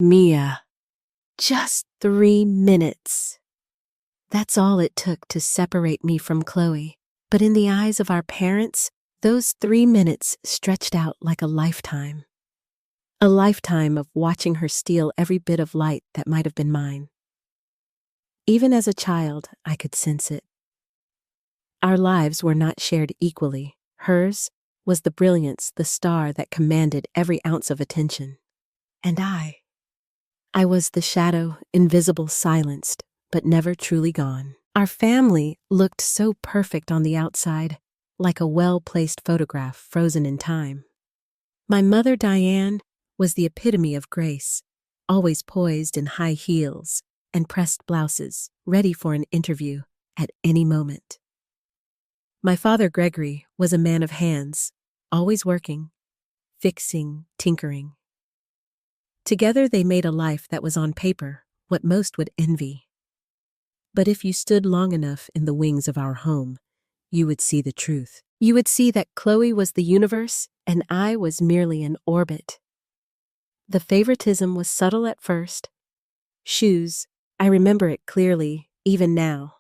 Mia. Just 3 minutes. That's all it took to separate me from Chloe. But in the eyes of our parents, those 3 minutes stretched out like a lifetime. A lifetime of watching her steal every bit of light that might have been mine. Even as a child, I could sense it. Our lives were not shared equally. Hers was the brilliance, the star that commanded every ounce of attention. And I was the shadow, invisible, silenced, but never truly gone. Our family looked so perfect on the outside, like a well-placed photograph frozen in time. My mother, Diane, was the epitome of grace, always poised in high heels and pressed blouses, ready for an interview at any moment. My father, Gregory, was a man of hands, always working, fixing, tinkering. Together they made a life that was on paper what most would envy. But if you stood long enough in the wings of our home, you would see the truth. You would see that Chloe was the universe and I was merely an orbit. The favoritism was subtle at first. Shoes, I remember it clearly, even now.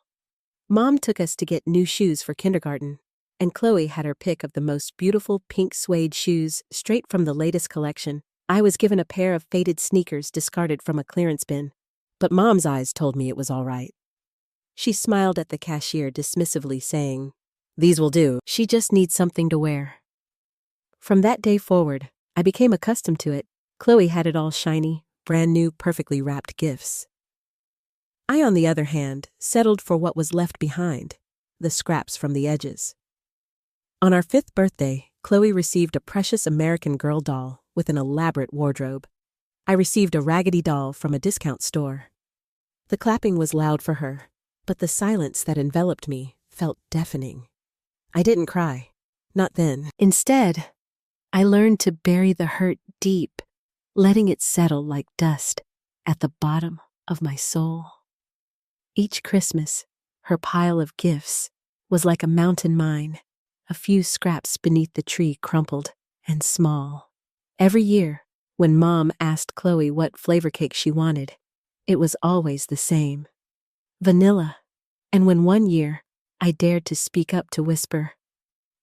Mom took us to get new shoes for kindergarten, and Chloe had her pick of the most beautiful pink suede shoes straight from the latest collection. I was given a pair of faded sneakers discarded from a clearance bin, but Mom's eyes told me it was all right. She smiled at the cashier dismissively, saying, "These will do. She just needs something to wear." From that day forward, I became accustomed to it. Chloe had it all shiny, brand new, perfectly wrapped gifts. I, on the other hand, settled for what was left behind, the scraps from the edges. On our 5th birthday, Chloe received a precious American Girl doll with an elaborate wardrobe. I received a raggedy doll from a discount store. The clapping was loud for her, but the silence that enveloped me felt deafening. I didn't cry, not then. Instead, I learned to bury the hurt deep, letting it settle like dust at the bottom of my soul. Each Christmas, her pile of gifts was like a mountain mine, a few scraps beneath the tree crumpled and small. Every year, when Mom asked Chloe what flavor cake she wanted, it was always the same: vanilla. And when one year I dared to speak up to whisper,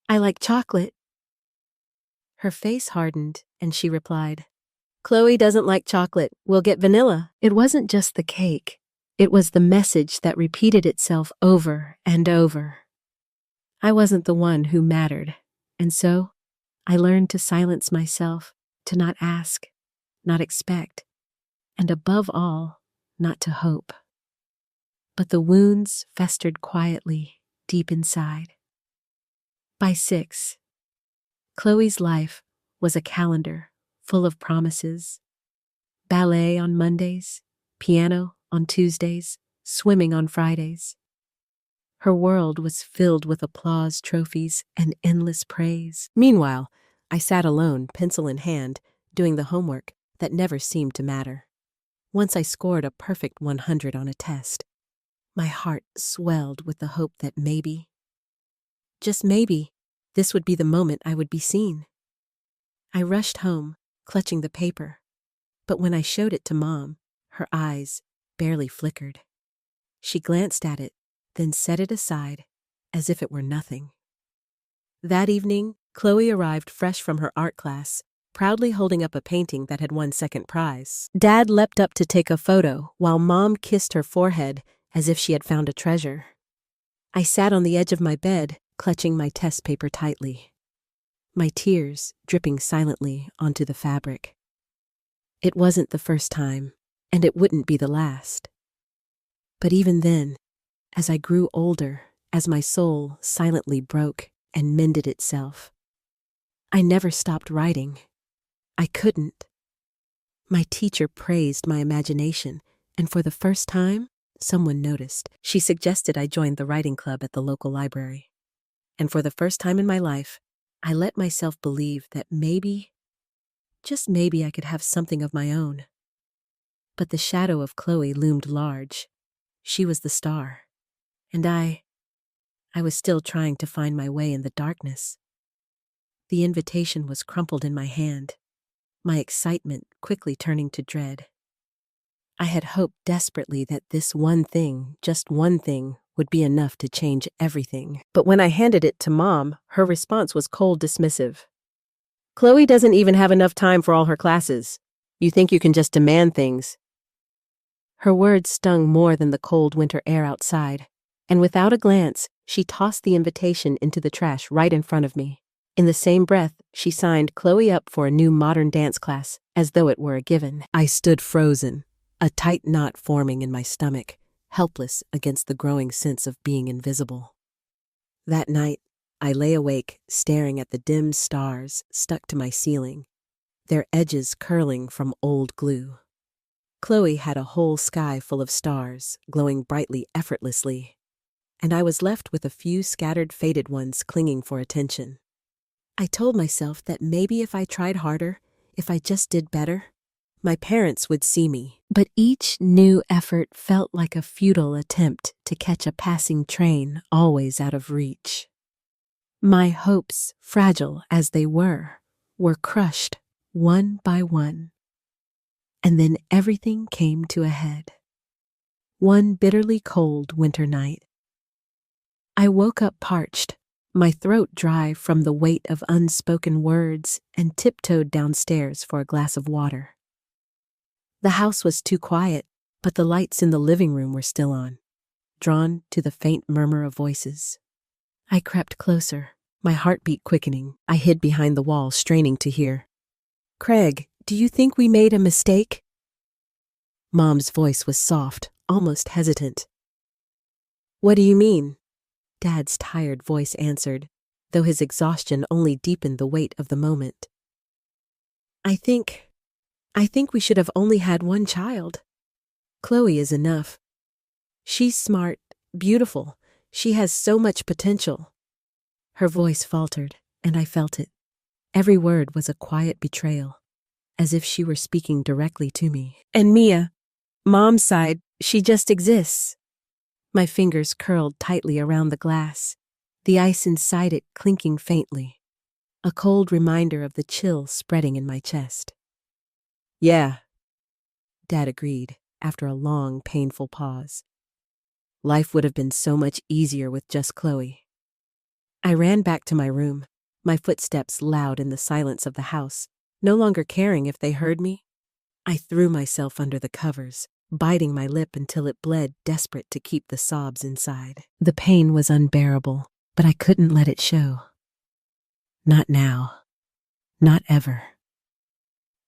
"I like chocolate," her face hardened and she replied, "Chloe doesn't like chocolate. We'll get vanilla." It wasn't just the cake. It was the message that repeated itself over and over. I wasn't the one who mattered, and so I learned to silence myself, to not ask, not expect, and above all, not to hope. But the wounds festered quietly deep inside. By 6, Chloe's life was a calendar full of promises. Ballet on Mondays, piano on Tuesdays, swimming on Fridays. Her world was filled with applause trophies and endless praise. Meanwhile, I sat alone, pencil in hand, doing the homework that never seemed to matter. Once I scored a perfect 100 on a test. My heart swelled with the hope that maybe, just maybe, this would be the moment I would be seen. I rushed home, clutching the paper, but when I showed it to Mom, her eyes barely flickered. She glanced at it, then set it aside as if it were nothing. That evening, Chloe arrived fresh from her art class, proudly holding up a painting that had won second prize. Dad leapt up to take a photo while Mom kissed her forehead as if she had found a treasure. I sat on the edge of my bed, clutching my test paper tightly, my tears dripping silently onto the fabric. It wasn't the first time, and it wouldn't be the last. But even then, as I grew older, as my soul silently broke and mended itself, I never stopped writing. I couldn't. My teacher praised my imagination, and for the first time, someone noticed. She suggested I join the writing club at the local library. And for the first time in my life, I let myself believe that maybe, just maybe, I could have something of my own. But the shadow of Chloe loomed large. She was the star. And I was still trying to find my way in the darkness. The invitation was crumpled in my hand, my excitement quickly turning to dread. I had hoped desperately that this one thing, just one thing, would be enough to change everything. But when I handed it to Mom, her response was cold dismissive. Chloe doesn't even have enough time for all her classes. You think you can just demand things. Her words stung more than the cold winter air outside, and without a glance, she tossed the invitation into the trash right in front of me. In the same breath, she signed Chloe up for a new modern dance class, as though it were a given. I stood frozen, a tight knot forming in my stomach, helpless against the growing sense of being invisible. That night, I lay awake, staring at the dim stars stuck to my ceiling, their edges curling from old glue. Chloe had a whole sky full of stars, glowing brightly effortlessly, and I was left with a few scattered faded ones clinging for attention. I told myself that maybe if I tried harder, if I just did better, my parents would see me. But each new effort felt like a futile attempt to catch a passing train always out of reach. My hopes, fragile as they were crushed one by one. And then everything came to a head. One bitterly cold winter night. I woke up parched, my throat dry from the weight of unspoken words, and tiptoed downstairs for a glass of water. The house was too quiet, but the lights in the living room were still on, drawn to the faint murmur of voices. I crept closer, my heartbeat quickening. I hid behind the wall, straining to hear. Craig, do you think we made a mistake? Mom's voice was soft, almost hesitant. What do you mean? Dad's tired voice answered, though his exhaustion only deepened the weight of the moment. I think we should have only had one child. Chloe is enough. She's smart, beautiful. She has so much potential. Her voice faltered, and I felt it. Every word was a quiet betrayal, as if she were speaking directly to me. And Mia, Mom's side, she just exists. My fingers curled tightly around the glass, the ice inside it clinking faintly, a cold reminder of the chill spreading in my chest. Yeah, Dad agreed, after a long, painful pause. Life would have been so much easier with just Chloe. I ran back to my room, my footsteps loud in the silence of the house, no longer caring if they heard me. I threw myself under the covers, biting my lip until it bled, desperate to keep the sobs inside. The pain was unbearable, but I couldn't let it show. Not now. Not ever.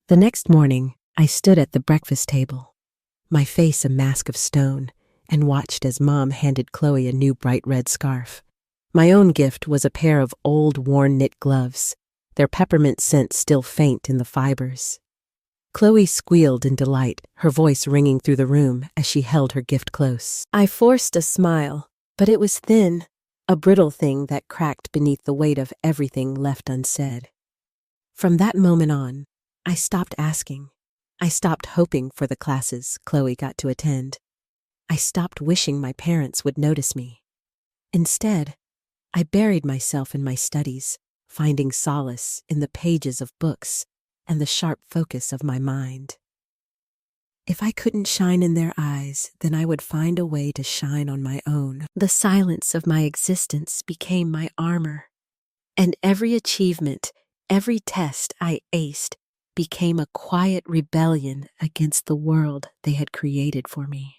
The next morning, I stood at the breakfast table, my face a mask of stone, and watched as Mom handed Chloe a new bright red scarf. My own gift was a pair of old, worn knit gloves, their peppermint scent still faint in the fibers. Chloe squealed in delight, her voice ringing through the room as she held her gift close. I forced a smile, but it was thin, a brittle thing that cracked beneath the weight of everything left unsaid. From that moment on, I stopped asking. I stopped hoping for the classes Chloe got to attend. I stopped wishing my parents would notice me. Instead, I buried myself in my studies, finding solace in the pages of books and the sharp focus of my mind. If I couldn't shine in their eyes, then I would find a way to shine on my own. The silence of my existence became my armor, and every achievement, every test I aced became a quiet rebellion against the world they had created for me.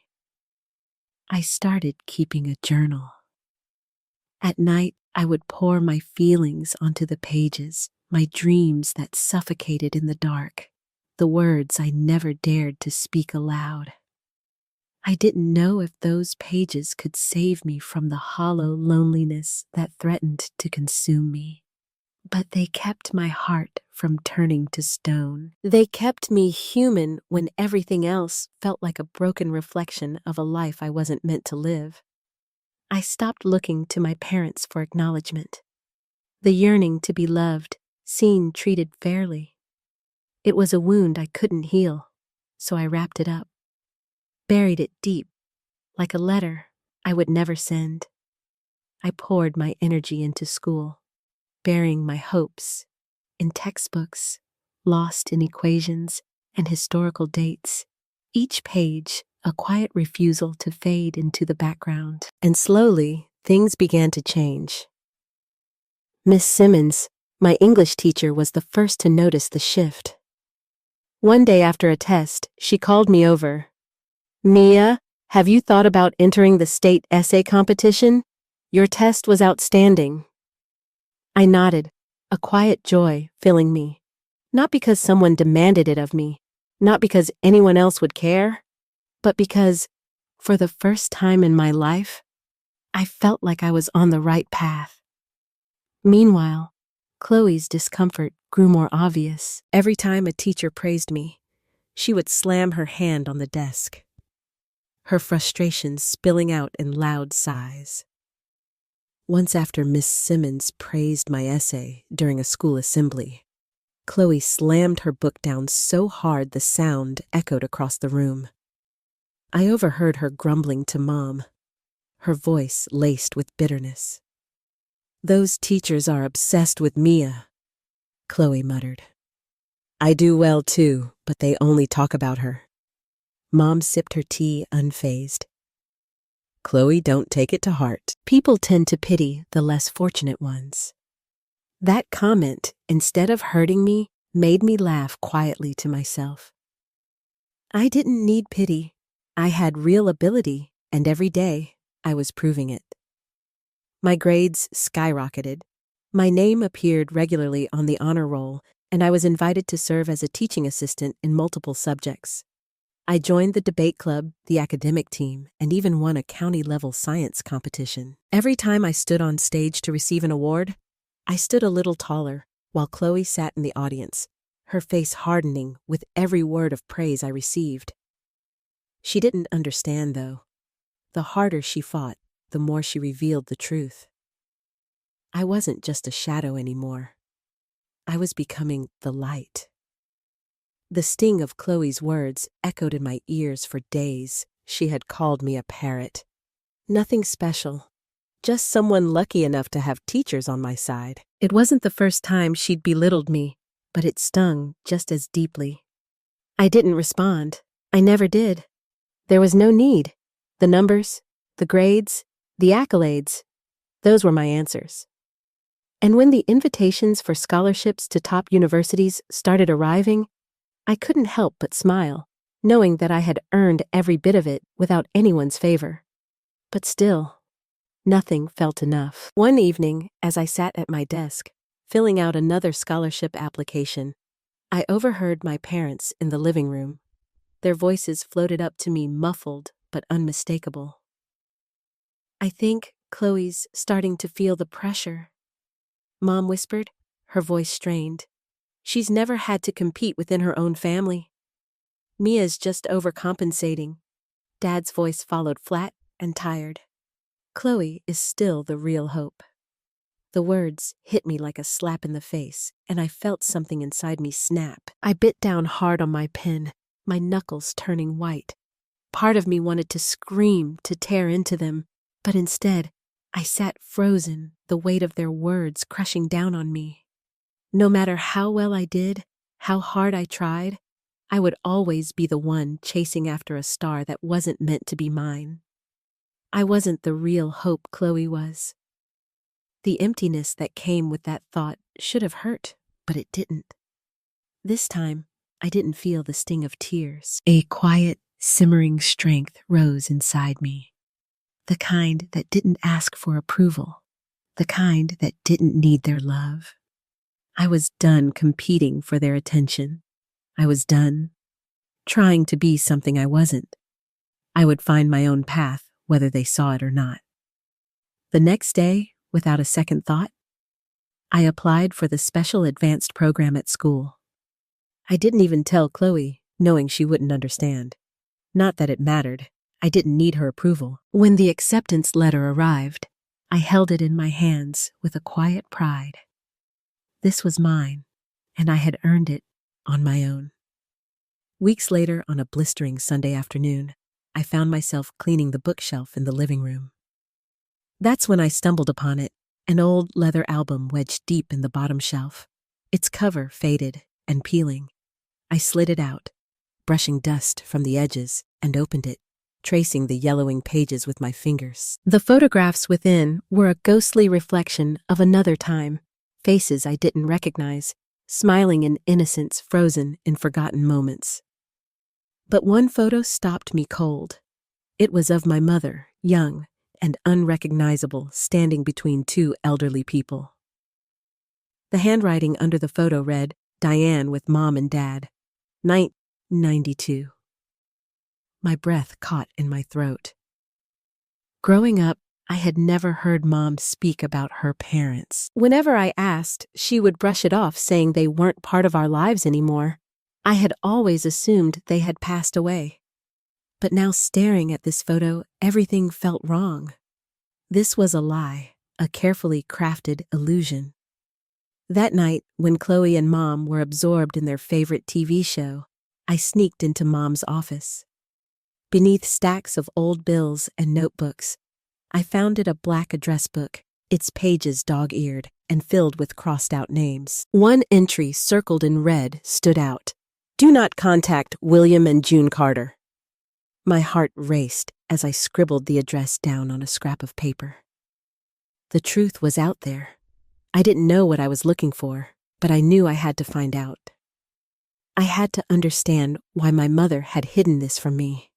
I started keeping a journal. At night, I would pour my feelings onto the pages, my dreams that suffocated in the dark, the words I never dared to speak aloud. I didn't know if those pages could save me from the hollow loneliness that threatened to consume me. But they kept my heart from turning to stone. They kept me human when everything else felt like a broken reflection of a life I wasn't meant to live. I stopped looking to my parents for acknowledgement. The yearning to be loved, seen, treated fairly. It was a wound I couldn't heal, so I wrapped it up, buried it deep, like a letter I would never send. I poured my energy into school, burying my hopes in textbooks, lost in equations and historical dates, Each page, a quiet refusal to fade into the background. And slowly, things began to change. Miss Simmons, my English teacher, was the first to notice the shift. One day after a test, she called me over. "Mia, have you thought about entering the state essay competition? Your test was outstanding." I nodded, a quiet joy filling me. Not because someone demanded it of me, not because anyone else would care, but because, for the first time in my life, I felt like I was on the right path. Meanwhile, Chloe's discomfort grew more obvious. Every time a teacher praised me, she would slam her hand on the desk, her frustration spilling out in loud sighs. Once after Miss Simmons praised my essay during a school assembly, Chloe slammed her book down so hard the sound echoed across the room. I overheard her grumbling to Mom, her voice laced with bitterness. "Those teachers are obsessed with Mia," Chloe muttered. "I do well too, but they only talk about her." Mom sipped her tea unfazed. "Chloe, don't take it to heart. People tend to pity the less fortunate ones." That comment, instead of hurting me, made me laugh quietly to myself. I didn't need pity. I had real ability, and every day I was proving it. My grades skyrocketed. My name appeared regularly on the honor roll, and I was invited to serve as a teaching assistant in multiple subjects. I joined the debate club, the academic team, and even won a county-level science competition. Every time I stood on stage to receive an award, I stood a little taller, while Chloe sat in the audience, her face hardening with every word of praise I received. She didn't understand, though. The harder she fought, the more she revealed the truth. I wasn't just a shadow anymore. I was becoming the light. The sting of Chloe's words echoed in my ears for days. She had called me a parrot. Nothing special. Just someone lucky enough to have teachers on my side. It wasn't the first time she'd belittled me, but it stung just as deeply. I didn't respond. I never did. There was no need. The numbers, the grades, the accolades, those were my answers. And when the invitations for scholarships to top universities started arriving, I couldn't help but smile, knowing that I had earned every bit of it without anyone's favor. But still, nothing felt enough. One evening, as I sat at my desk, filling out another scholarship application, I overheard my parents in the living room. Their voices floated up to me muffled but unmistakable. "I think Chloe's starting to feel the pressure," Mom whispered, her voice strained. "She's never had to compete within her own family. Mia's just overcompensating." Dad's voice followed flat and tired. "Chloe is still the real hope." The words hit me like a slap in the face, and I felt something inside me snap. I bit down hard on my pen, my knuckles turning white. Part of me wanted to scream, to tear into them, but instead, I sat frozen, the weight of their words crushing down on me. No matter how well I did, how hard I tried, I would always be the one chasing after a star that wasn't meant to be mine. I wasn't the real hope Chloe was. The emptiness that came with that thought should have hurt, but it didn't. This time, I didn't feel the sting of tears. A quiet, simmering strength rose inside me. The kind that didn't ask for approval. The kind that didn't need their love. I was done competing for their attention. I was done trying to be something I wasn't. I would find my own path, whether they saw it or not. The next day, without a second thought, I applied for the special advanced program at school. I didn't even tell Chloe, knowing she wouldn't understand. Not that it mattered. I didn't need her approval. When the acceptance letter arrived, I held it in my hands with a quiet pride. This was mine, and I had earned it on my own. Weeks later, on a blistering Sunday afternoon, I found myself cleaning the bookshelf in the living room. That's when I stumbled upon it, an old leather album wedged deep in the bottom shelf, its cover faded and peeling. I slid it out, brushing dust from the edges, and opened it, tracing the yellowing pages with my fingers. The photographs within were a ghostly reflection of another time, faces I didn't recognize, smiling in innocence frozen in forgotten moments. But one photo stopped me cold. It was of my mother, young and unrecognizable, standing between two elderly people. The handwriting under the photo read, "Diane with Mom and Dad, 1992. My breath caught in my throat. Growing up, I had never heard Mom speak about her parents. Whenever I asked, she would brush it off, saying they weren't part of our lives anymore. I had always assumed they had passed away. But now, staring at this photo, everything felt wrong. This was a lie, a carefully crafted illusion. That night, when Chloe and Mom were absorbed in their favorite TV show, I sneaked into Mom's office. Beneath stacks of old bills and notebooks, I found a black address book, its pages dog-eared and filled with crossed-out names. One entry circled in red stood out. "Do not contact William and June Carter." My heart raced as I scribbled the address down on a scrap of paper. The truth was out there. I didn't know what I was looking for, but I knew I had to find out. I had to understand why my mother had hidden this from me.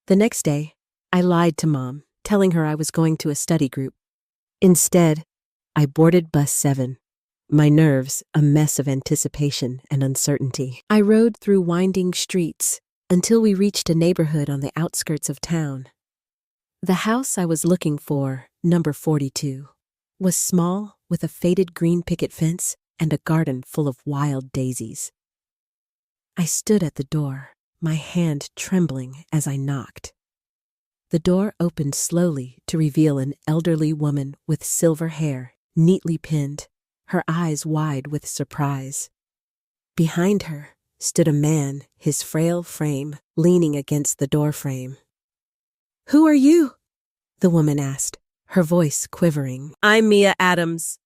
The next day, I lied to Mom, telling her I was going to a study group. Instead, I boarded bus 7, my nerves a mess of anticipation and uncertainty. I rode through winding streets until we reached a neighborhood on the outskirts of town. The house I was looking for, number 42, was small, with a faded green picket fence and a garden full of wild daisies. I stood at the door, my hand trembling as I knocked. The door opened slowly to reveal an elderly woman with silver hair, neatly pinned, her eyes wide with surprise. Behind her stood a man, his frail frame leaning against the doorframe. "Who are you?" the woman asked, her voice quivering. "I'm Mia Adams,"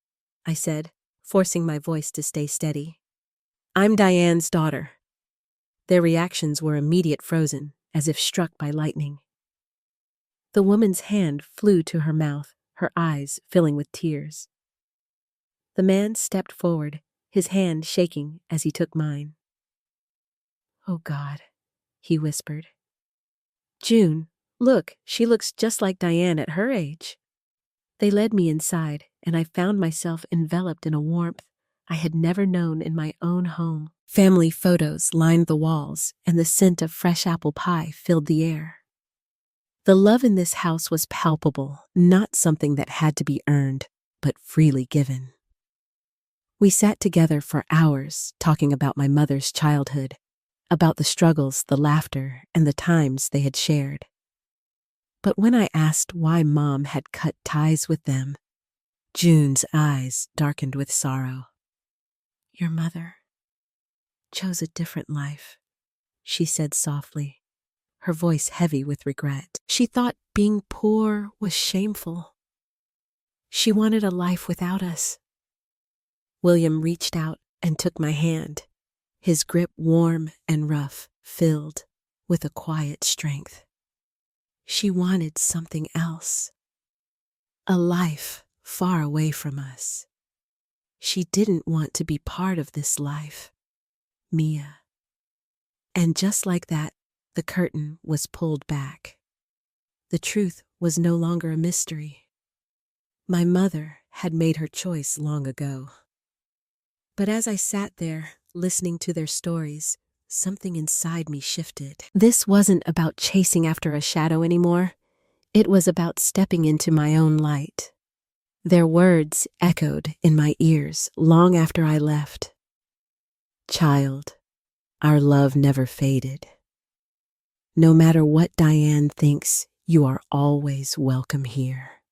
I said, forcing my voice to stay steady. "I'm Diane's daughter." Their reactions were immediate, frozen, as if struck by lightning. The woman's hand flew to her mouth, her eyes filling with tears. The man stepped forward, his hand shaking as he took mine. "Oh God," he whispered. "June, look, she looks just like Diane at her age." They led me inside, and I found myself enveloped in a warmth I had never known in my own home. Family photos lined the walls, and the scent of fresh apple pie filled the air. The love in this house was palpable, not something that had to be earned, but freely given. We sat together for hours, talking about my mother's childhood, about the struggles, the laughter, and the times they had shared. But when I asked why Mom had cut ties with them, June's eyes darkened with sorrow. "Your mother chose a different life," she said softly, her voice heavy with regret. "She thought being poor was shameful. She wanted a life without us." William reached out and took my hand, his grip warm and rough, filled with a quiet strength. She wanted something else, a life far away from us. She didn't want to be part of this life, Mia. And just like that, the curtain was pulled back. The truth was no longer a mystery. My mother had made her choice long ago. But as I sat there, listening to their stories, something inside me shifted. This wasn't about chasing after a shadow anymore. It was about stepping into my own light. Their words echoed in my ears long after I left. "Child, our love never faded. No matter what Diane thinks, you are always welcome here."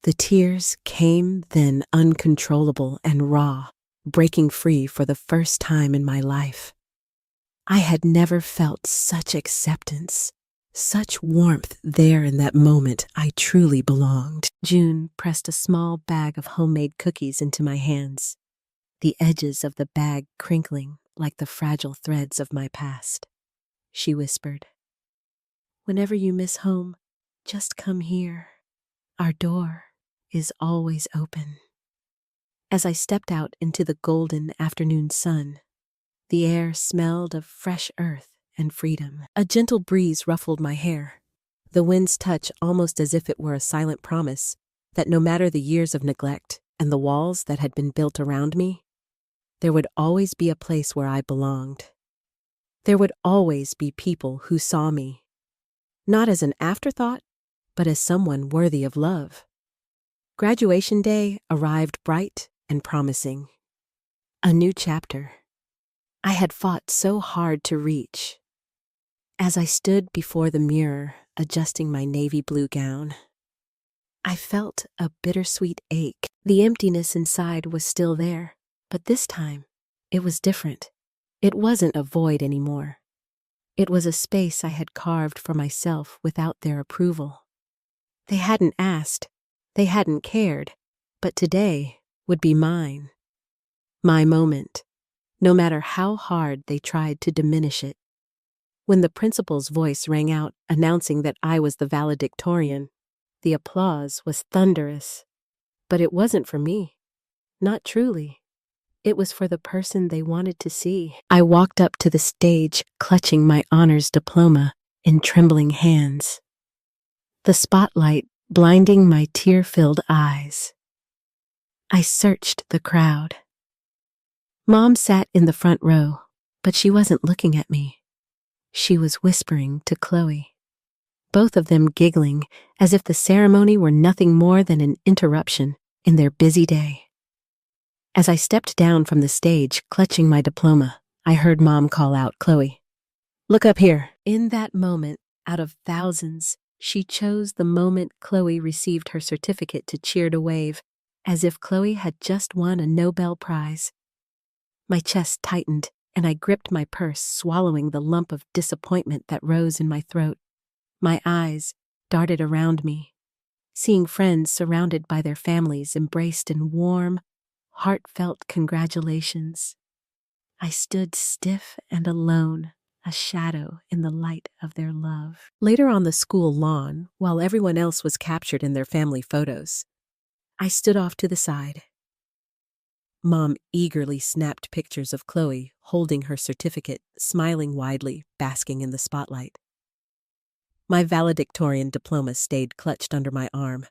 The tears came then, uncontrollable and raw, breaking free for the first time in my life. I had never felt such acceptance, such warmth there in that moment. I truly belonged. June pressed a small bag of homemade cookies into my hands, the edges of the bag crinkling like the fragile threads of my past. She whispered, "Whenever you miss home, just come here. Our door is always open." As I stepped out into the golden afternoon sun, the air smelled of fresh earth and freedom. A gentle breeze ruffled my hair, the wind's touch almost as if it were a silent promise that no matter the years of neglect and the walls that had been built around me, there would always be a place where I belonged. There would always be people who saw me, not as an afterthought, but as someone worthy of love. Graduation day arrived bright and promising. A new chapter I had fought so hard to reach. As I stood before the mirror, adjusting my navy blue gown, I felt a bittersweet ache. The emptiness inside was still there, but this time, it was different. It wasn't a void anymore. It was a space I had carved for myself without their approval. They hadn't asked, they hadn't cared, but today would be mine. My moment, no matter how hard they tried to diminish it. When the principal's voice rang out announcing that I was the valedictorian, the applause was thunderous. But it wasn't for me. Not truly. It was for the person they wanted to see. I walked up to the stage, clutching my honors diploma in trembling hands, the spotlight blinding my tear-filled eyes. I searched the crowd. Mom sat in the front row, but she wasn't looking at me. She was whispering to Chloe, both of them giggling as if the ceremony were nothing more than an interruption in their busy day. As I stepped down from the stage, clutching my diploma, I heard Mom call out, "Chloe, look up here." In that moment, out of thousands, she chose the moment Chloe received her certificate to cheer to wave, as if Chloe had just won a Nobel Prize. My chest tightened, and I gripped my purse, swallowing the lump of disappointment that rose in my throat. My eyes darted around me, seeing friends surrounded by their families embraced in warm, heartfelt congratulations. I stood stiff and alone, a shadow in the light of their love. Later on the school lawn, while everyone else was captured in their family photos, I stood off to the side. Mom eagerly snapped pictures of Chloe holding her certificate, smiling widely, basking in the spotlight. My valedictorian diploma stayed clutched under my arm.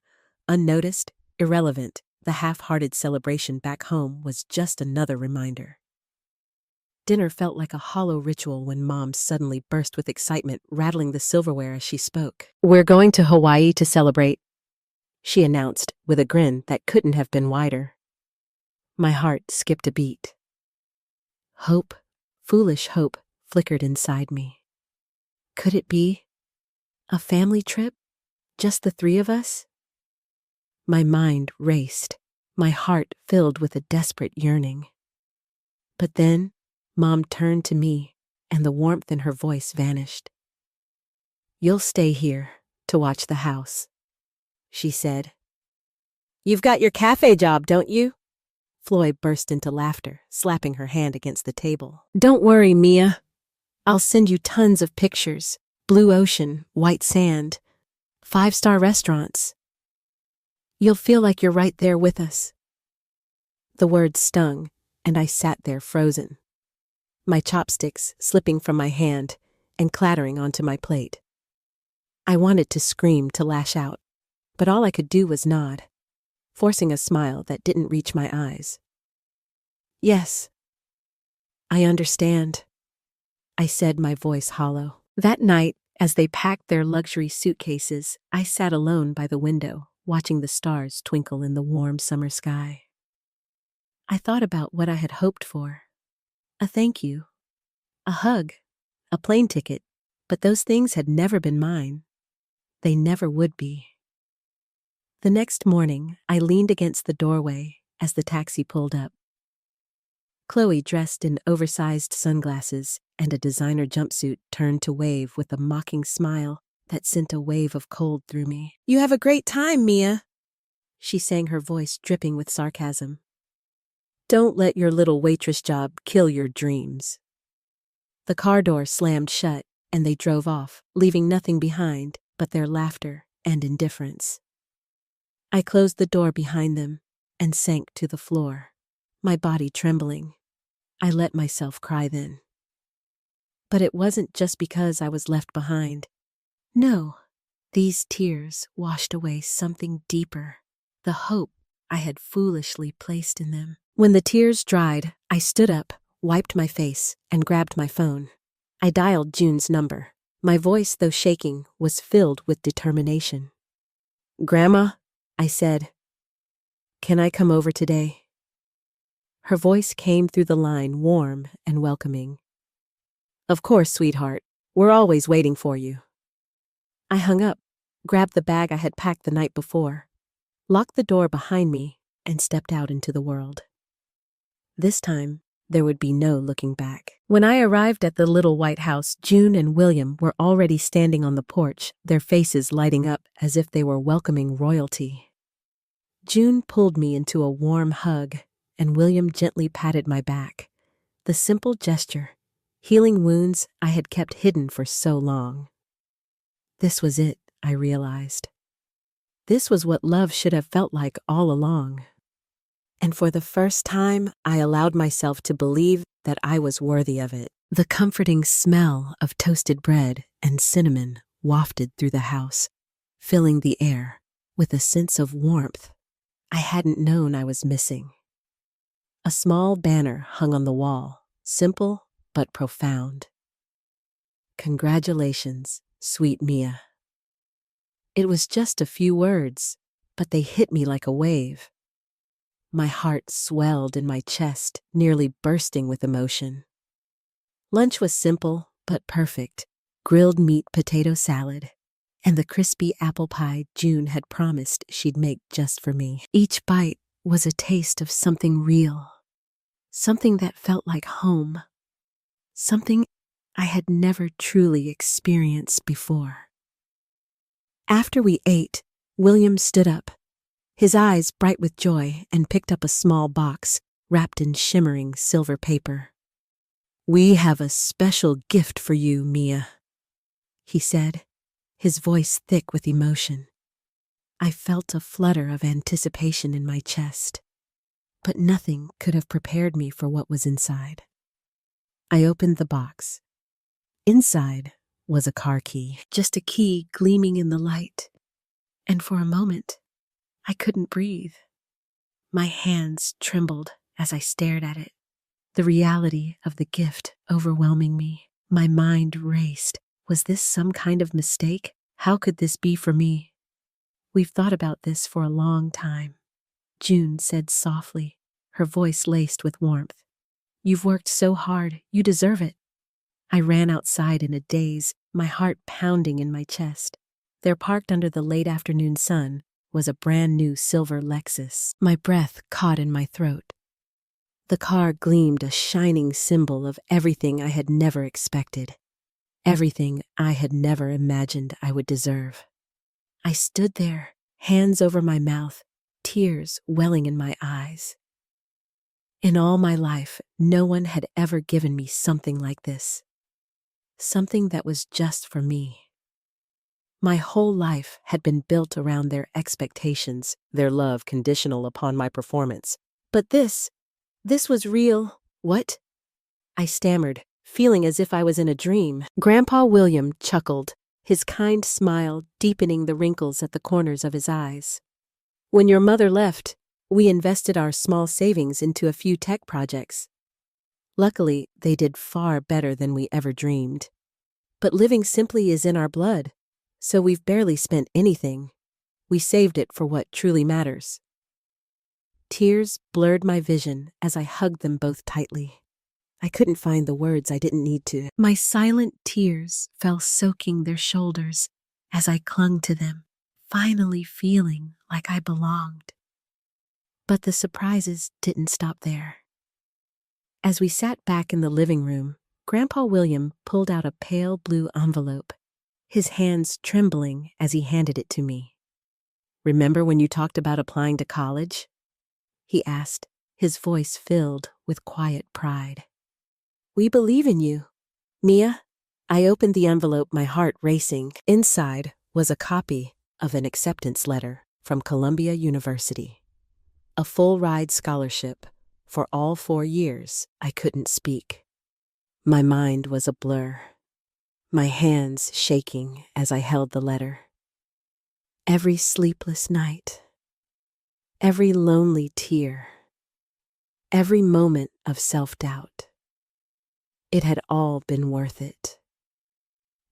Unnoticed, irrelevant, the half-hearted celebration back home was just another reminder. Dinner felt like a hollow ritual when Mom suddenly burst with excitement, rattling the silverware as she spoke. "We're going to Hawaii to celebrate," she announced with a grin that couldn't have been wider. My heart skipped a beat. Hope, foolish hope, flickered inside me. Could it be a family trip? Just the three of us? My mind raced, my heart filled with a desperate yearning. But then, Mom turned to me, and the warmth in her voice vanished. "You'll stay here to watch the house," she said. "You've got your cafe job, don't you?" Floyd burst into laughter, slapping her hand against the table. "Don't worry, Mia. I'll send you tons of pictures. Blue ocean, white sand, 5-star restaurants. You'll feel like you're right there with us." The words stung, and I sat there frozen, my chopsticks slipping from my hand and clattering onto my plate. I wanted to scream, to lash out, but all I could do was nod, forcing a smile that didn't reach my eyes. "Yes, I understand," I said, my voice hollow. That night, as they packed their luxury suitcases, I sat alone by the window, watching the stars twinkle in the warm summer sky. I thought about what I had hoped for. A thank you, a hug, a plane ticket, but those things had never been mine. They never would be. The next morning, I leaned against the doorway as the taxi pulled up. Chloe, dressed in oversized sunglasses and a designer jumpsuit, turned to wave with a mocking smile that sent a wave of cold through me. "You have a great time, Mia," she sang, her voice dripping with sarcasm. Don't let your little waitress job kill your dreams. The car door slammed shut, and they drove off, leaving nothing behind but their laughter and indifference. I closed the door behind them and sank to the floor, my body trembling. I let myself cry then. But it wasn't just because I was left behind. No, these tears washed away something deeper, the hope I had foolishly placed in them. When the tears dried, I stood up, wiped my face, and grabbed my phone. I dialed June's number. My voice, though shaking, was filled with determination. "Grandma," I said, "can I come over today?" Her voice came through the line warm and welcoming. "Of course, sweetheart. We're always waiting for you." I hung up, grabbed the bag I had packed the night before, locked the door behind me, and stepped out into the world. This time, there would be no looking back. When I arrived at the little white house, June and William were already standing on the porch, their faces lighting up as if they were welcoming royalty. June pulled me into a warm hug, and William gently patted my back. The simple gesture, healing wounds I had kept hidden for so long. This was it, I realized. This was what love should have felt like all along. And for the first time, I allowed myself to believe that I was worthy of it. The comforting smell of toasted bread and cinnamon wafted through the house, filling the air with a sense of warmth I hadn't known I was missing. A small banner hung on the wall, simple but profound. "Congratulations, sweet Mia." It was just a few words, but they hit me like a wave. My heart swelled in my chest, nearly bursting with emotion. Lunch was simple but perfect: grilled meat potato salad, and the crispy apple pie June had promised she'd make just for me. Each bite was a taste of something real, something that felt like home, something I had never truly experienced before. After we ate, William stood up, his eyes bright with joy, and picked up a small box wrapped in shimmering silver paper. "We have a special gift for you, Mia," he said, his voice thick with emotion. I felt a flutter of anticipation in my chest, but nothing could have prepared me for what was inside. I opened the box. Inside was a car key, just a key gleaming in the light, and for a moment, I couldn't breathe. My hands trembled as I stared at it, the reality of the gift overwhelming me. My mind raced. Was this some kind of mistake? How could this be for me? "We've thought about this for a long time," June said softly, her voice laced with warmth. "You've worked so hard, you deserve it." I ran outside in a daze, my heart pounding in my chest. There, parked under the late afternoon sun, was a brand new silver Lexus. My breath caught in my throat. The car gleamed, a shining symbol of everything I had never expected, everything I had never imagined I would deserve. I stood there, hands over my mouth, tears welling in my eyes. In all my life, no one had ever given me something like this. Something that was just for me. My whole life had been built around their expectations, their love conditional upon my performance. But this was real. "What?" I stammered, feeling as if I was in a dream. Grandpa William chuckled, his kind smile deepening the wrinkles at the corners of his eyes. "When your mother left, we invested our small savings into a few tech projects. Luckily, they did far better than we ever dreamed. But living simply is in our blood, so we've barely spent anything. We saved it for what truly matters." Tears blurred my vision as I hugged them both tightly. I couldn't find the words I didn't need to. My silent tears fell soaking their shoulders as I clung to them, finally feeling like I belonged. But the surprises didn't stop there. As we sat back in the living room, Grandpa William pulled out a pale blue envelope, his hands trembling as he handed it to me. "Remember when you talked about applying to college?" he asked, his voice filled with quiet pride. "We believe in you, Mia." I opened the envelope, my heart racing. Inside was a copy of an acceptance letter from Columbia University. A full-ride scholarship for all 4 years. I couldn't speak. My mind was a blur, my hands shaking as I held the letter. Every sleepless night, every lonely tear, every moment of self-doubt, it had all been worth it.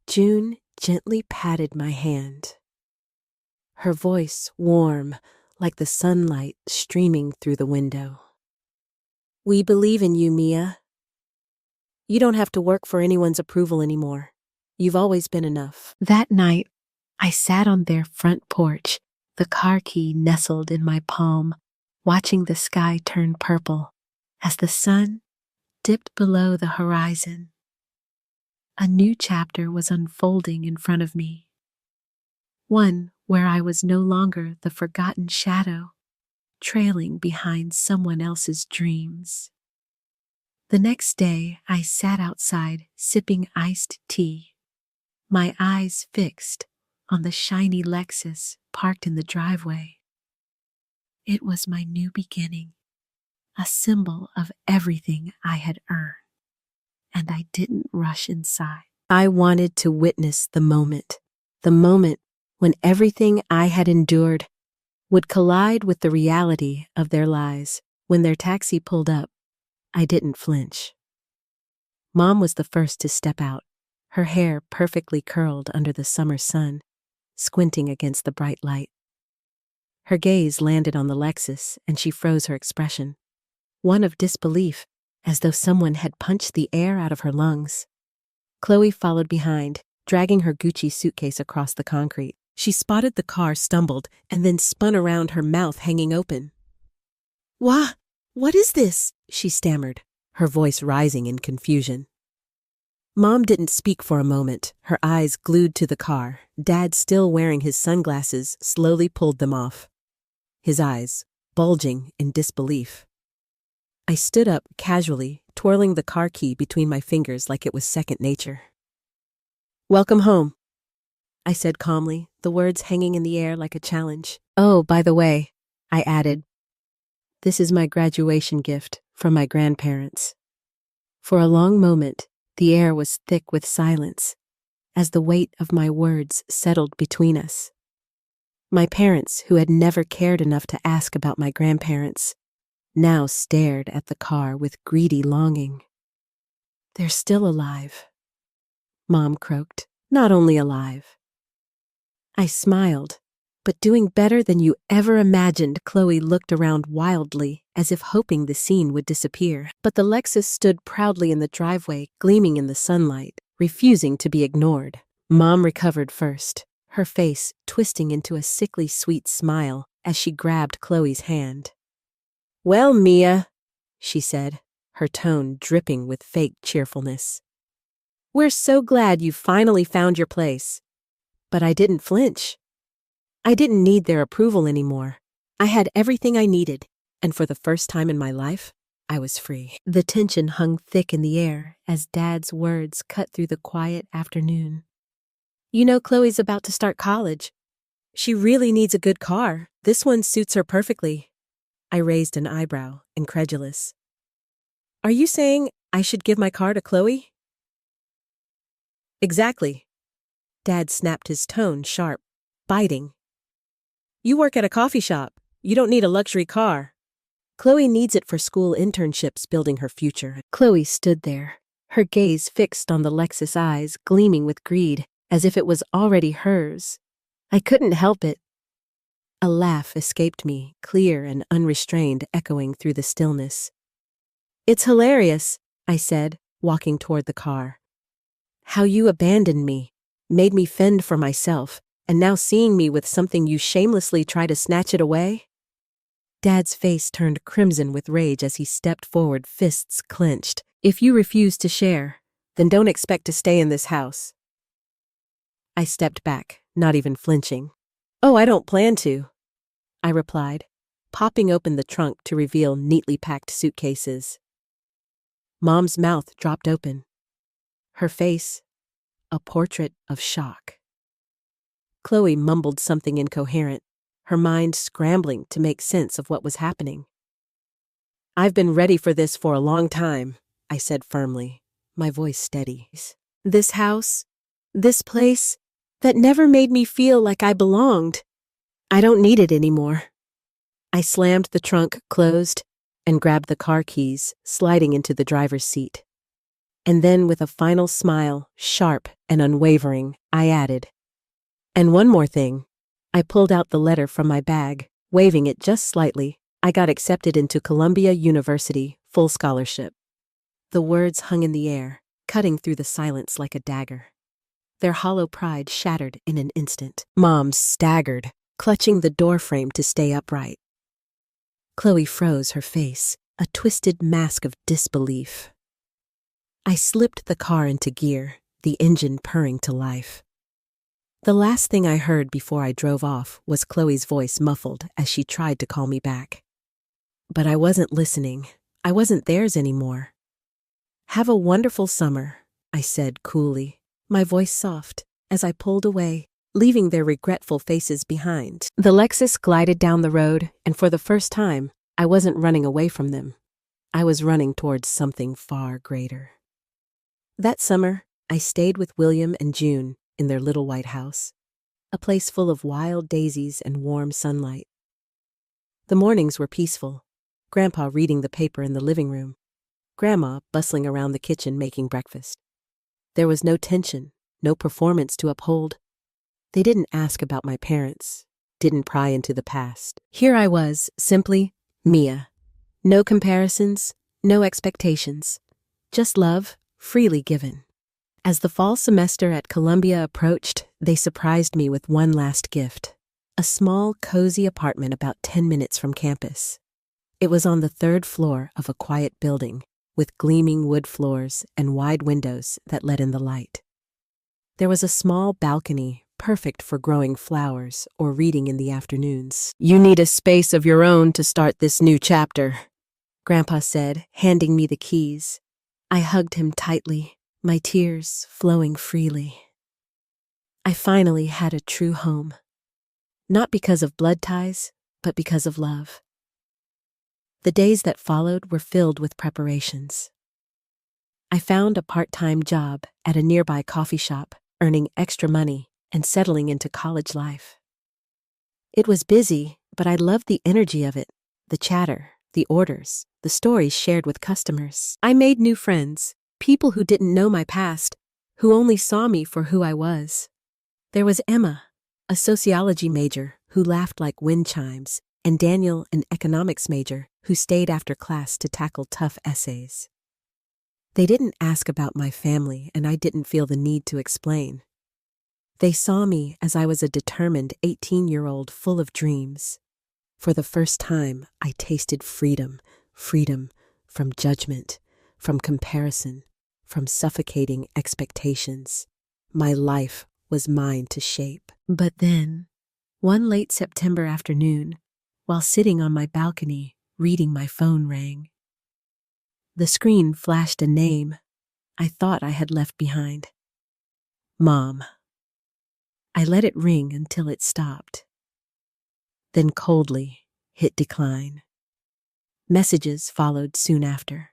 June gently patted my hand, her voice warm like the sunlight streaming through the window. "We believe in you, Mia. You don't have to work for anyone's approval anymore. You've always been enough." That night, I sat on their front porch, the car key nestled in my palm, watching the sky turn purple as the sun dipped below the horizon. A new chapter was unfolding in front of me, one where I was no longer the forgotten shadow, trailing behind someone else's dreams. The next day, I sat outside sipping iced tea, my eyes fixed on the shiny Lexus parked in the driveway. It was my new beginning, a symbol of everything I had earned, and I didn't rush inside. I wanted to witness the moment when everything I had endured would collide with the reality of their lies. When their taxi pulled up, I didn't flinch. Mom was the first to step out, her hair perfectly curled under the summer sun, squinting against the bright light. Her gaze landed on the Lexus, and she froze her expression, one of disbelief, as though someone had punched the air out of her lungs. Chloe followed behind, dragging her Gucci suitcase across the concrete. She spotted the car, stumbled, and then spun around, her mouth hanging open. What is this?" she stammered, her voice rising in confusion. Mom didn't speak for a moment, her eyes glued to the car. Dad, still wearing his sunglasses, slowly pulled them off, his eyes bulging in disbelief. I stood up casually, twirling the car key between my fingers like it was second nature. "Welcome home," I said calmly, the words hanging in the air like a challenge. "Oh, by the way," I added, "this is my graduation gift from my grandparents." For a long moment, the air was thick with silence, as the weight of my words settled between us. My parents, who had never cared enough to ask about my grandparents, now stared at the car with greedy longing. "They're still alive," Mom croaked. "Not only alive." I smiled. "But doing better than you ever imagined." Chloe looked around wildly, as if hoping the scene would disappear. But the Lexus stood proudly in the driveway, gleaming in the sunlight, refusing to be ignored. Mom recovered first, her face twisting into a sickly sweet smile as she grabbed Chloe's hand. "Well, Mia," she said, her tone dripping with fake cheerfulness, "we're so glad you finally found your place." But I didn't flinch. I didn't need their approval anymore. I had everything I needed, and for the first time in my life, I was free. The tension hung thick in the air as Dad's words cut through the quiet afternoon. "You know, Chloe's about to start college. She really needs a good car. This one suits her perfectly." I raised an eyebrow, incredulous. "Are you saying I should give my car to Chloe?" "Exactly." Dad snapped, his tone sharp, biting. "You work at a coffee shop. You don't need a luxury car. Chloe needs it for school internships, building her future." Chloe stood there, her gaze fixed on the Lexus, eyes gleaming with greed, as if it was already hers. I couldn't help it. A laugh escaped me, clear and unrestrained, echoing through the stillness. "It's hilarious," I said, walking toward the car. "How you abandoned me, made me fend for myself, and now seeing me with something you shamelessly try to snatch it away." Dad's face turned crimson with rage as he stepped forward, fists clenched. "If you refuse to share, then don't expect to stay in this house." I stepped back, not even flinching. "Oh, I don't plan to," I replied, popping open the trunk to reveal neatly packed suitcases. Mom's mouth dropped open. Her face, a portrait of shock. Chloe mumbled something incoherent, her mind scrambling to make sense of what was happening. "I've been ready for this for a long time," I said firmly, my voice steady. "This house, this place, that never made me feel like I belonged. I don't need it anymore." I slammed the trunk closed and grabbed the car keys, sliding into the driver's seat. And then with a final smile, sharp and unwavering, I added, "And one more thing." I pulled out the letter from my bag, waving it just slightly. I got accepted into Columbia University, full scholarship. The words hung in the air, cutting through the silence like a dagger. Their hollow pride shattered in an instant. Mom staggered, clutching the doorframe to stay upright. Chloe froze her face, a twisted mask of disbelief. I slipped the car into gear, the engine purring to life. The last thing I heard before I drove off was Chloe's voice muffled as she tried to call me back. But I wasn't listening. I wasn't theirs anymore. "Have a wonderful summer," I said coolly, my voice soft, as I pulled away, leaving their regretful faces behind. The Lexus glided down the road, and for the first time, I wasn't running away from them. I was running towards something far greater. That summer, I stayed with William and June in their little white house, a place full of wild daisies and warm sunlight. The mornings were peaceful, Grandpa reading the paper in the living room, Grandma bustling around the kitchen making breakfast. There was no tension, no performance to uphold. They didn't ask about my parents, didn't pry into the past. Here I was, simply Mia. No comparisons, no expectations, just love, freely given. As the fall semester at Columbia approached, they surprised me with one last gift, a small, cozy apartment about 10 minutes from campus. It was on the 3rd floor of a quiet building, with gleaming wood floors and wide windows that let in the light. There was a small balcony, perfect for growing flowers or reading in the afternoons. "You need a space of your own to start this new chapter," Grandpa said, handing me the keys. I hugged him tightly, my tears flowing freely. I finally had a true home. Not because of blood ties, but because of love. The days that followed were filled with preparations. I found a part-time job at a nearby coffee shop, earning extra money and settling into college life. It was busy, but I loved the energy of it, the chatter, the orders, the stories shared with customers. I made new friends, people who didn't know my past, who only saw me for who I was. There was Emma, a sociology major who laughed like wind chimes, and Daniel, an economics major who stayed after class to tackle tough essays. They didn't ask about my family, and I didn't feel the need to explain. They saw me as I was a determined 18-year-old full of dreams. For the first time, I tasted freedom, freedom from judgment, from comparison, from suffocating expectations. My life was mine to shape. But then, one late September afternoon, while sitting on my balcony, reading, my phone rang. The screen flashed a name I thought I had left behind. Mom. I let it ring until it stopped. Then coldly hit decline. Messages followed soon after.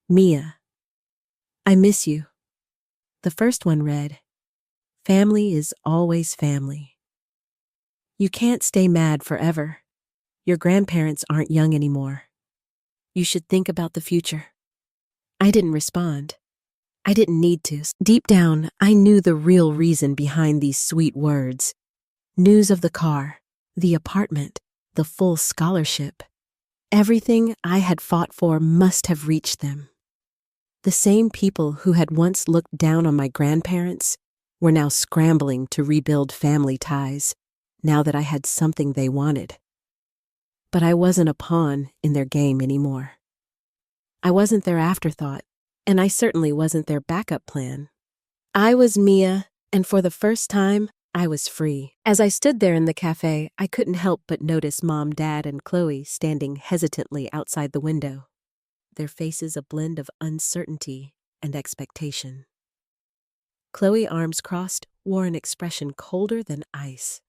Mia, I miss you. The first one read, "Family is always family. You can't stay mad forever. Your grandparents aren't young anymore. You should think about the future." I didn't respond. I didn't need to. Deep down, I knew the real reason behind these sweet words. News of the car, the apartment, the full scholarship. Everything I had fought for must have reached them. The same people who had once looked down on my grandparents were now scrambling to rebuild family ties, now that I had something they wanted. But I wasn't a pawn in their game anymore. I wasn't their afterthought, and I certainly wasn't their backup plan. I was Mia, and for the first time, I was free. As I stood there in the cafe, I couldn't help but notice Mom, Dad, and Chloe standing hesitantly outside the window, their faces a blend of uncertainty and expectation. Chloe, arms crossed, wore an expression colder than ice.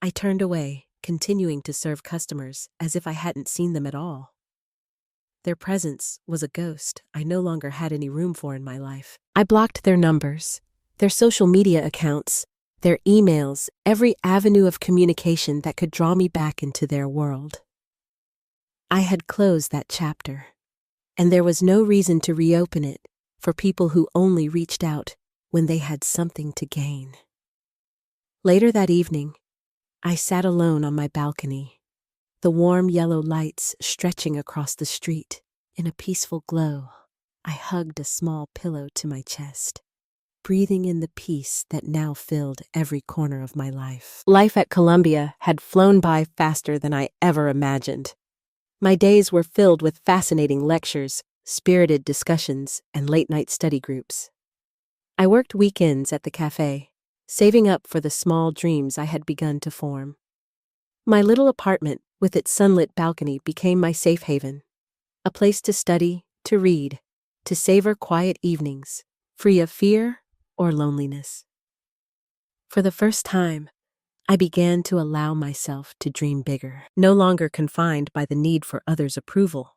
I turned away, continuing to serve customers as if I hadn't seen them at all. Their presence was a ghost I no longer had any room for in my life. I blocked their numbers, their social media accounts, their emails, every avenue of communication that could draw me back into their world. I had closed that chapter, and there was no reason to reopen it for people who only reached out when they had something to gain. Later that evening, I sat alone on my balcony, the warm yellow lights stretching across the street. In a peaceful glow, I hugged a small pillow to my chest, breathing in the peace that now filled every corner of my life. Life at Columbia had flown by faster than I ever imagined. My days were filled with fascinating lectures, spirited discussions, and late-night study groups. I worked weekends at the cafe, saving up for the small dreams I had begun to form. My little apartment with its sunlit balcony became my safe haven, a place to study, to read, to savor quiet evenings, free of fear or loneliness. For the first time, I began to allow myself to dream bigger, no longer confined by the need for others' approval.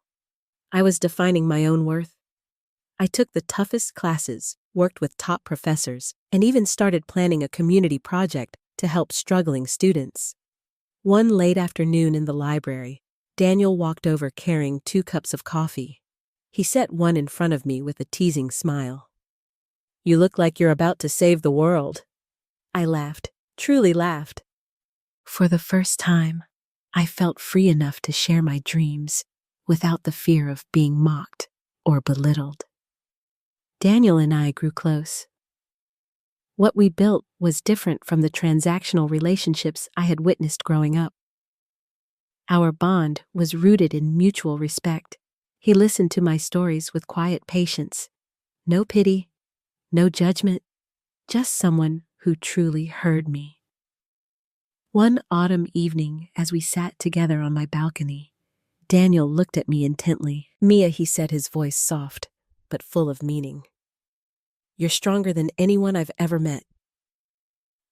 I was defining my own worth. I took the toughest classes, worked with top professors, and even started planning a community project to help struggling students. One late afternoon in the library, Daniel walked over carrying 2 cups of coffee. He set one in front of me with a teasing smile. "You look like you're about to save the world." I laughed, truly laughed. For the first time, I felt free enough to share my dreams without the fear of being mocked or belittled. Daniel and I grew close. What we built was different from the transactional relationships I had witnessed growing up. Our bond was rooted in mutual respect. He listened to my stories with quiet patience. No pity, no judgment, just someone who truly heard me. One autumn evening, as we sat together on my balcony, Daniel looked at me intently. "Mia," he said, his voice soft, but full of meaning. "You're stronger than anyone I've ever met."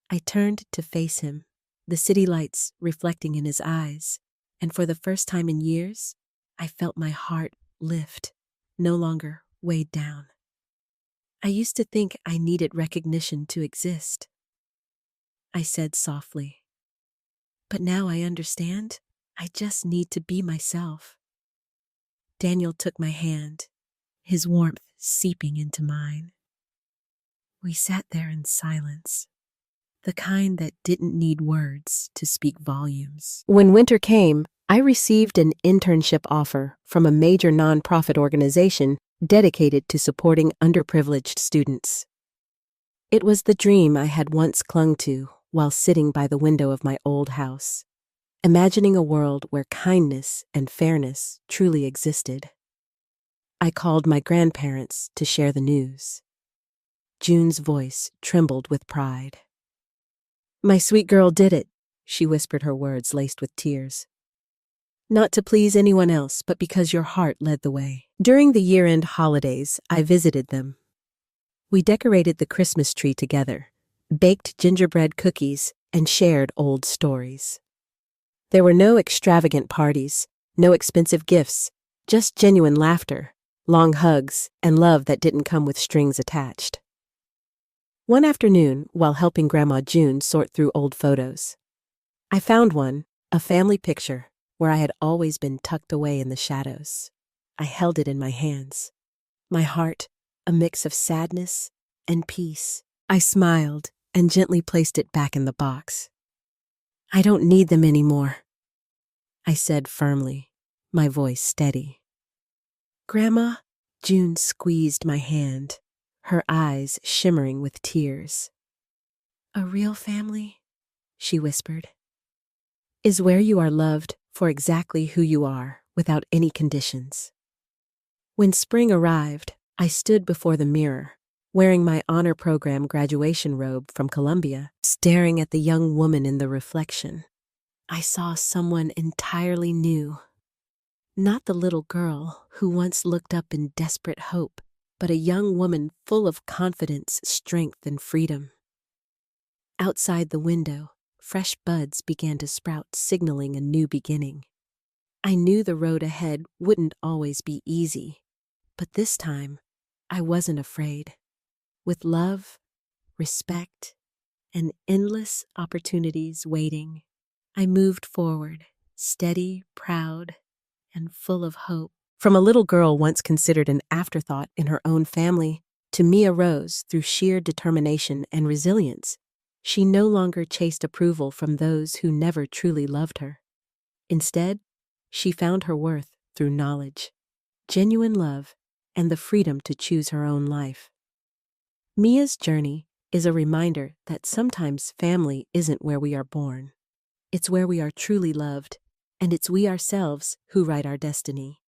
I turned to face him, the city lights reflecting in his eyes, and for the first time in years, I felt my heart lift, no longer weighed down. I used to think I needed recognition to exist, I said softly. But now I understand, I just need to be myself. Daniel took my hand, his warmth seeping into mine. We sat there in silence, the kind that didn't need words to speak volumes. When winter came, I received an internship offer from a major nonprofit organization dedicated to supporting underprivileged students. It was the dream I had once clung to while sitting by the window of my old house, imagining a world where kindness and fairness truly existed. I called my grandparents to share the news. June's voice trembled with pride. "My sweet girl did it," she whispered, her words laced with tears. "Not to please anyone else, but because your heart led the way." During the year-end holidays, I visited them. We decorated the Christmas tree together, baked gingerbread cookies, and shared old stories. There were no extravagant parties, no expensive gifts, just genuine laughter, long hugs, and love that didn't come with strings attached. One afternoon, while helping Grandma June sort through old photos, I found one, a family picture, where I had always been tucked away in the shadows. I held it in my hands, my heart a mix of sadness and peace. I smiled and gently placed it back in the box. "I don't need them anymore," I said firmly, my voice steady. "Grandma," June squeezed my hand, her eyes shimmering with tears. "A real family," she whispered, "is where you are loved for exactly who you are, without any conditions." When spring arrived, I stood before the mirror, wearing my honor program graduation robe from Columbia, staring at the young woman in the reflection. I saw someone entirely new. Not the little girl who once looked up in desperate hope, but a young woman full of confidence, strength, and freedom. Outside the window, fresh buds began to sprout, signaling a new beginning. I knew the road ahead wouldn't always be easy, but this time, I wasn't afraid. With love, respect, and endless opportunities waiting, I moved forward, steady, proud, and full of hope. From a little girl once considered an afterthought in her own family, to Mia Rose through sheer determination and resilience, she no longer chased approval from those who never truly loved her. Instead, she found her worth through knowledge, genuine love, and the freedom to choose her own life. Mia's journey is a reminder that sometimes family isn't where we are born. It's where we are truly loved, and it's we ourselves who write our destiny.